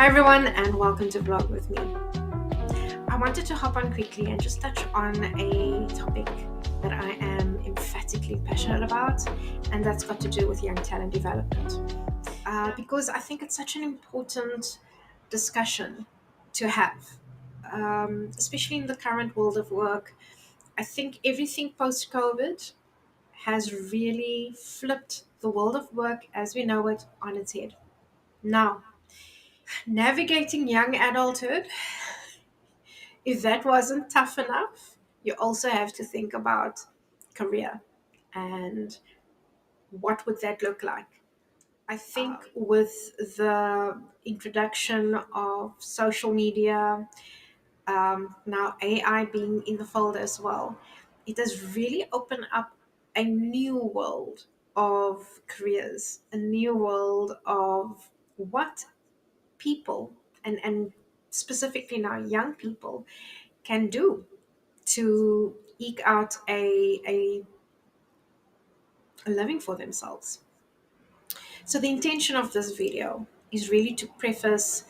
Hi everyone, and welcome to Vlog with me. I wanted to hop on quickly and just touch on a topic that I am emphatically passionate about, and that's got to do with young talent development. Because I think it's such an important discussion to have, especially in the current world of work. I think everything post COVID has really flipped the world of work as we know it on its head. Now, navigating young adulthood, if that wasn't tough enough, you also have to think about career and what would that look like. I think with the introduction of social media, now AI being in the fold as well, it has really opened up a new world of careers, a new world of what people and specifically now young people can do to eke out a living for themselves. So the intention of this video is really to preface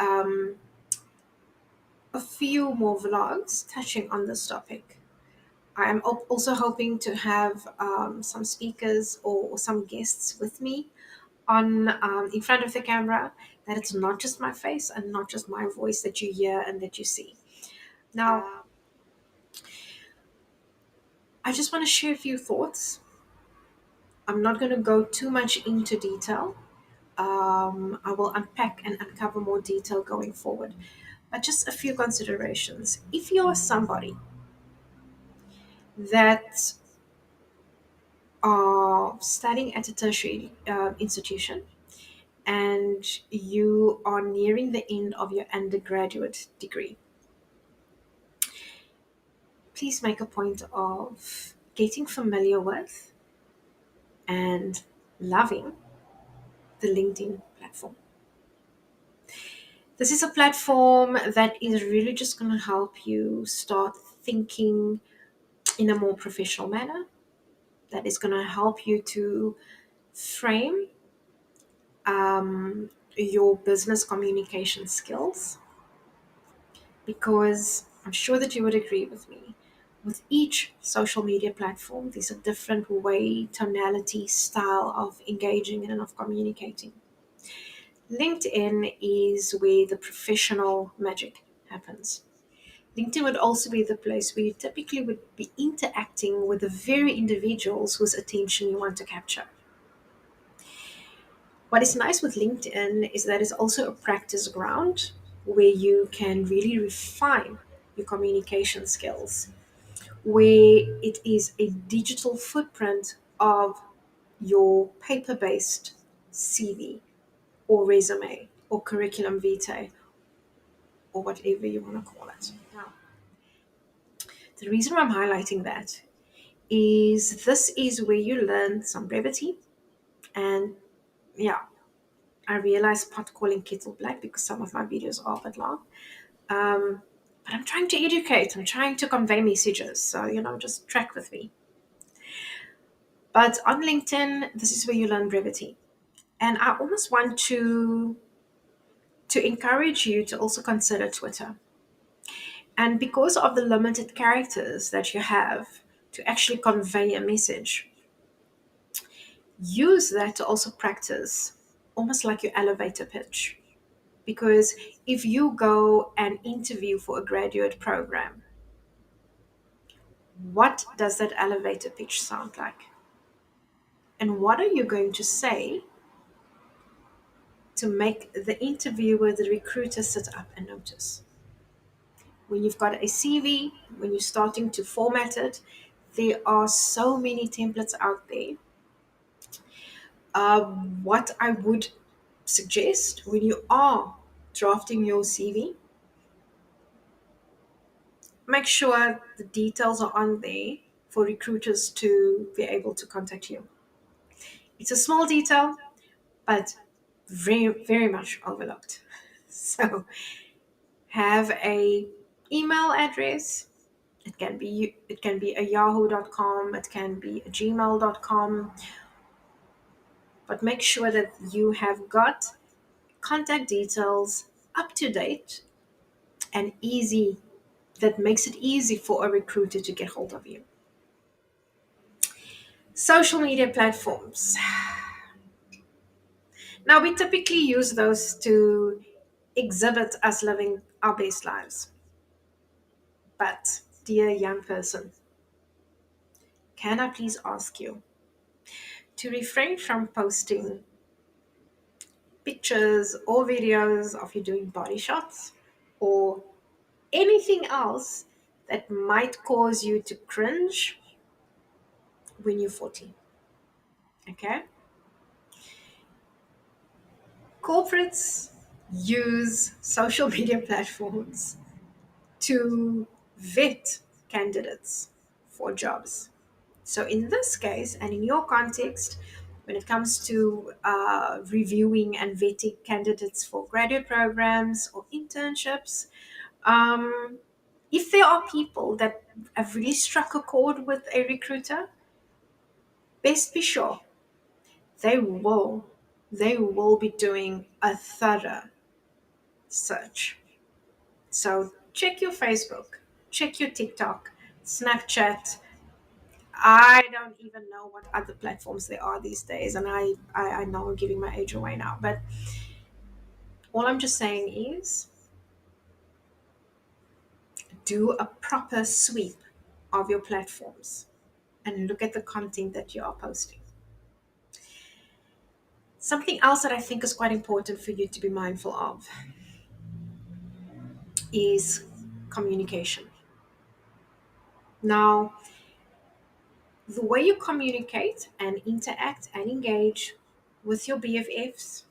um, a few more vlogs touching on this topic. I am also hoping to have some speakers or some guests with me on in front of the camera, that it's not just my face and not just my voice that you hear and that you see. Now, I just want to share a few thoughts. I'm not going to go too much into detail. I will unpack and uncover more detail going forward. But just a few considerations. If you are somebody that are studying at a tertiary institution and you are nearing the end of your undergraduate degree, please make a point of getting familiar with and loving the LinkedIn platform. This is a platform that is really just going to help you start thinking in a more professional manner, that is going to help you to frame your business communication skills. Because I'm sure that you would agree with me. With each social media platform, there's a different way, tonality, style of engaging and of communicating. LinkedIn is where the professional magic happens. LinkedIn would also be the place where you typically would be interacting with the very individuals whose attention you want to capture. What is nice with LinkedIn is that it's also a practice ground where you can really refine your communication skills, where it is a digital footprint of your paper based CV or resume or curriculum vitae or whatever you want to call it. Now, the reason why I'm highlighting that is this is where you learn some brevity. And yeah, I realize pot calling kettle black because some of my videos are a bit long. Um, but I'm trying to educate, I'm trying to convey messages. So, just track with me. But on LinkedIn, this is where you learn brevity. And I almost want to encourage you to also consider Twitter. And because of the limited characters that you have to actually convey a message, use that to also practice almost like your elevator pitch. Because if you go and interview for a graduate program, what does that elevator pitch sound like? And what are you going to say to make the interviewer, the recruiter, sit up and notice? When you've got a CV, when you're starting to format it, there are so many templates out there. What I would suggest when you are drafting your CV, make sure the details are on there for recruiters to be able to contact you. It's a small detail, but very, very much overlooked. So have a email address. It can be a yahoo.com, it can be a gmail.com, but make sure that you have got contact details up to date and easy, that makes it easy for a recruiter to get hold of you. Social media platforms. Now, we typically use those to exhibit us living our best lives. But, dear young person, can I please ask you to refrain from posting pictures or videos of you doing body shots or anything else that might cause you to cringe when you're 40? Okay? Corporates use social media platforms to vet candidates for jobs. So, in this case, and in your context, when it comes to reviewing and vetting candidates for graduate programs or internships, um, if there are people that have really struck a chord with a recruiter, best be sure they will they will be doing a thorough search. So check your Facebook, check your TikTok, Snapchat. I don't even know what other platforms there are these days, and I know I'm giving my age away now, but all I'm just saying is do a proper sweep of your platforms and look at the content that you are posting. Something else that I think is quite important for you to be mindful of is communication. Now, the way you communicate and interact and engage with your BFFs,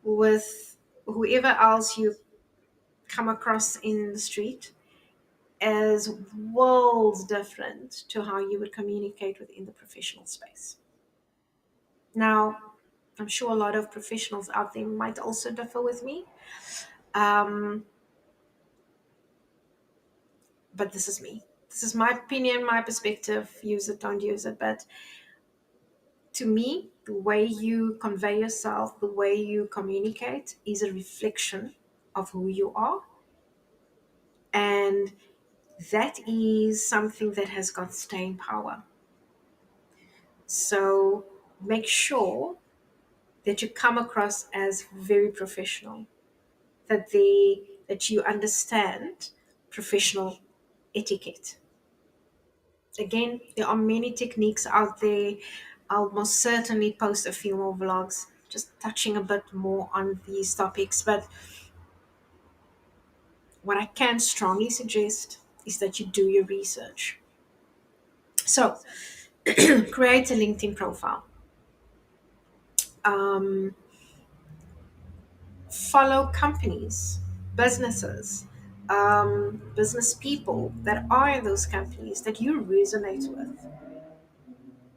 with whoever else you come across in the street, is worlds different to how you would communicate within the professional space. Now, I'm sure a lot of professionals out there might also differ with me, um, but this is me. This is my opinion, my perspective. Use it, don't use it. But to me, the way you convey yourself, the way you communicate is a reflection of who you are. And that is something that has got staying power. So make sure that you come across as very professional, that you understand professional etiquette. Again, there are many techniques out there. I'll most certainly post a few more vlogs just touching a bit more on these topics. But what I can strongly suggest is that you do your research. So, create a LinkedIn profile. Um, Follow companies, businesses, business people that are in those companies that you resonate with.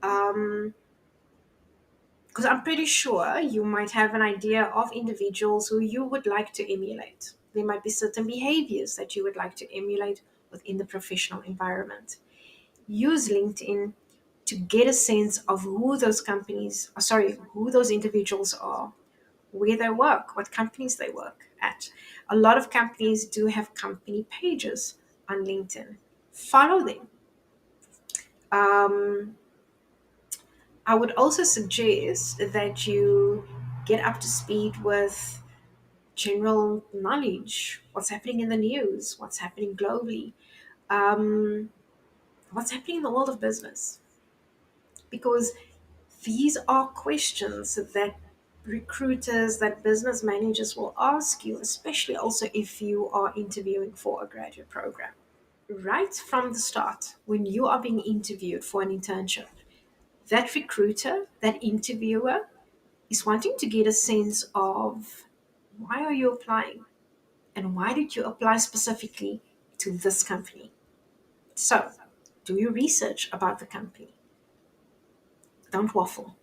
Um, because I'm pretty sure you might have an idea of individuals who you would like to emulate. There might be certain behaviors that you would like to emulate within the professional environment. Use LinkedIn to get a sense of who those who those individuals are, where they work, what companies they work at. A lot of companies do have company pages on LinkedIn. Follow them. Um, I would also suggest that you get up to speed with general knowledge, what's happening in the news, what's happening globally, um, what's happening in the world of business. Because these are questions that recruiters, that business managers will ask you, especially also if you are interviewing for a graduate program. Right from the start, when you are being interviewed for an internship, that recruiter, that interviewer, is wanting to get a sense of why are you applying and why did you apply specifically to this company. So, do your research about the company. Don't waffle.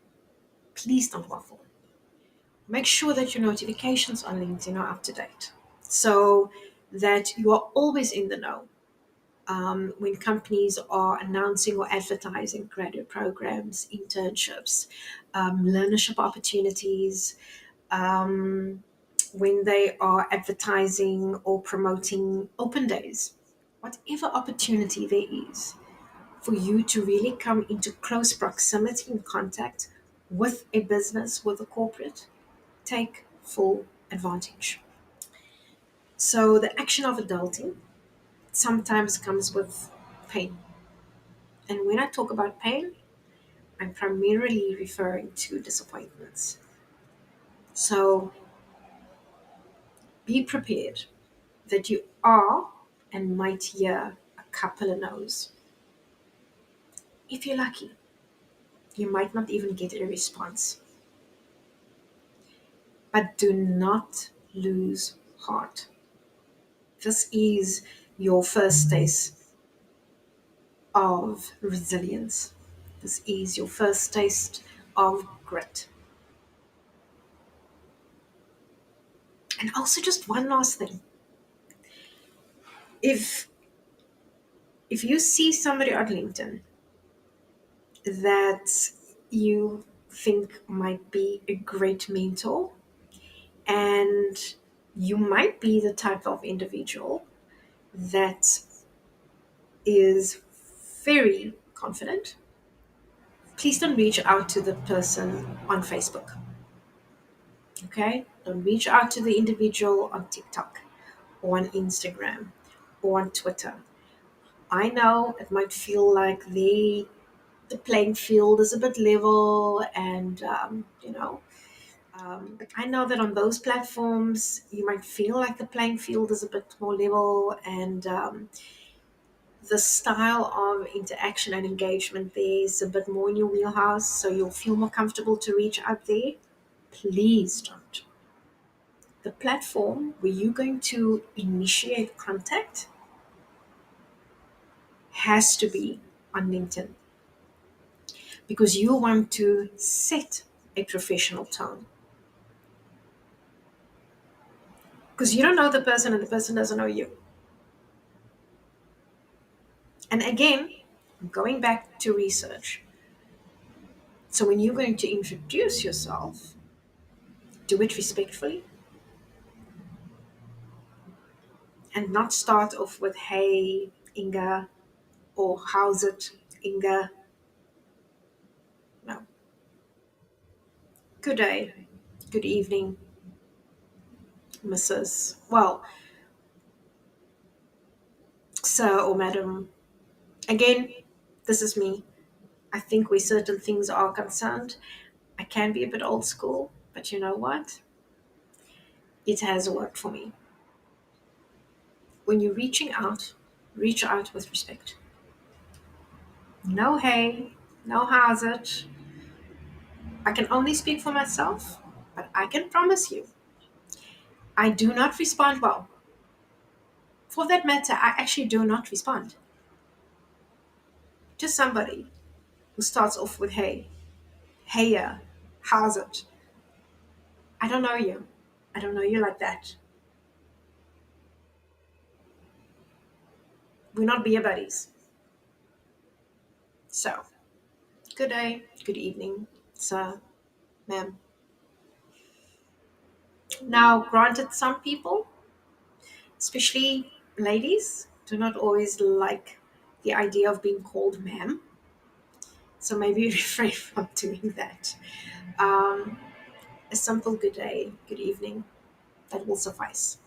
Please don't waffle. Make sure that your notifications on LinkedIn are up to date so that you are always in the know when companies are announcing or advertising graduate programs, internships, learnership opportunities, when they are advertising or promoting open days, whatever opportunity there is for you to really come into close proximity and contact with a business, with a corporate, take full advantage. So the action of adulting sometimes comes with pain. And when I talk about pain, I'm primarily referring to disappointments. So be prepared that you are and might hear a couple of no's. If you're lucky, you might not even get a response. But do not lose heart. This is your first taste of resilience. This is your first taste of grit. And also, just one last thing. If you see somebody on LinkedIn that you think might be a great mentor, and you might be the type of individual that is very confident, please don't reach out to the person on Facebook. Okay? Don't reach out to the individual on TikTok or on Instagram or on Twitter. I know it might feel like the playing field is a bit level, and I know that on those platforms you might feel like the playing field is a bit more level, and the style of interaction and engagement there is a bit more in your wheelhouse, so you'll feel more comfortable to reach out there. Please don't. The platform where you're going to initiate contact has to be on LinkedIn, because you want to set a professional tone. Because you don't know the person and the person doesn't know you. And again, going back to research. So when you're going to introduce yourself, do it respectfully and not start off with, "Hey, Inga," or "How's it, Inga?" No. "Good day, good evening, Mrs. Well, sir or madam." Again, this is me. I think where certain things are concerned, I can be a bit old school, but you know what? It has worked for me. When you're reaching out, reach out with respect. No "hey," no "how's it." I can only speak for myself, but I can promise you, I do not respond well. For that matter, I actually do not respond to somebody who starts off with "hey," "heya," "how's it." I don't know you. I don't know you like that. We're not beer buddies. So, good day, good evening, sir, ma'am. Now, granted, some people, especially ladies, do not always like the idea of being called ma'am. So maybe refrain from doing that. Um, a simple good day, good evening, that will suffice.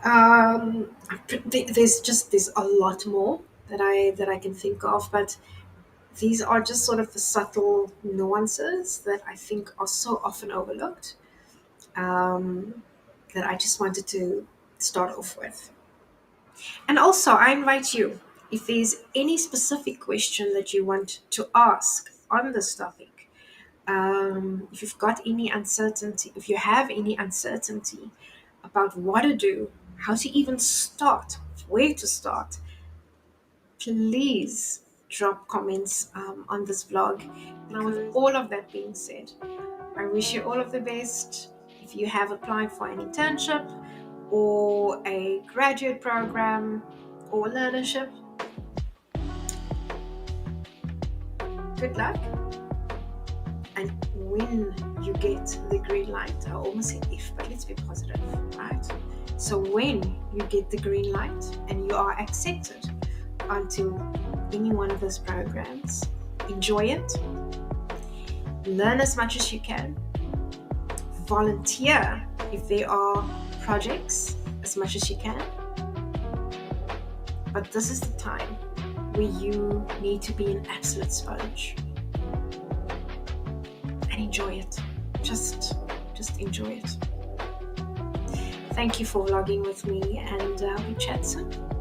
Um, there's a lot more that I can think of, but these are just sort of the subtle nuances that I think are so often overlooked, um, that I just wanted to start off with. And also, I invite you, if there's any specific question that you want to ask on this topic, if you've got any uncertainty, if you have any uncertainty about what to do, how to even start, where to start, please drop comments on this vlog. Now, with all of that being said, I wish you all of the best. If you have applied for an internship or a graduate program or learnership, good luck. And when you get the green light, I almost said if, but let's be positive, right? So when you get the green light and you are accepted onto any one of those programs, enjoy it, learn as much as you can, volunteer if there are projects as much as you can. But this is the time where you need to be an absolute sponge and enjoy it. Just enjoy it. Thank you for vlogging with me, and we chat soon.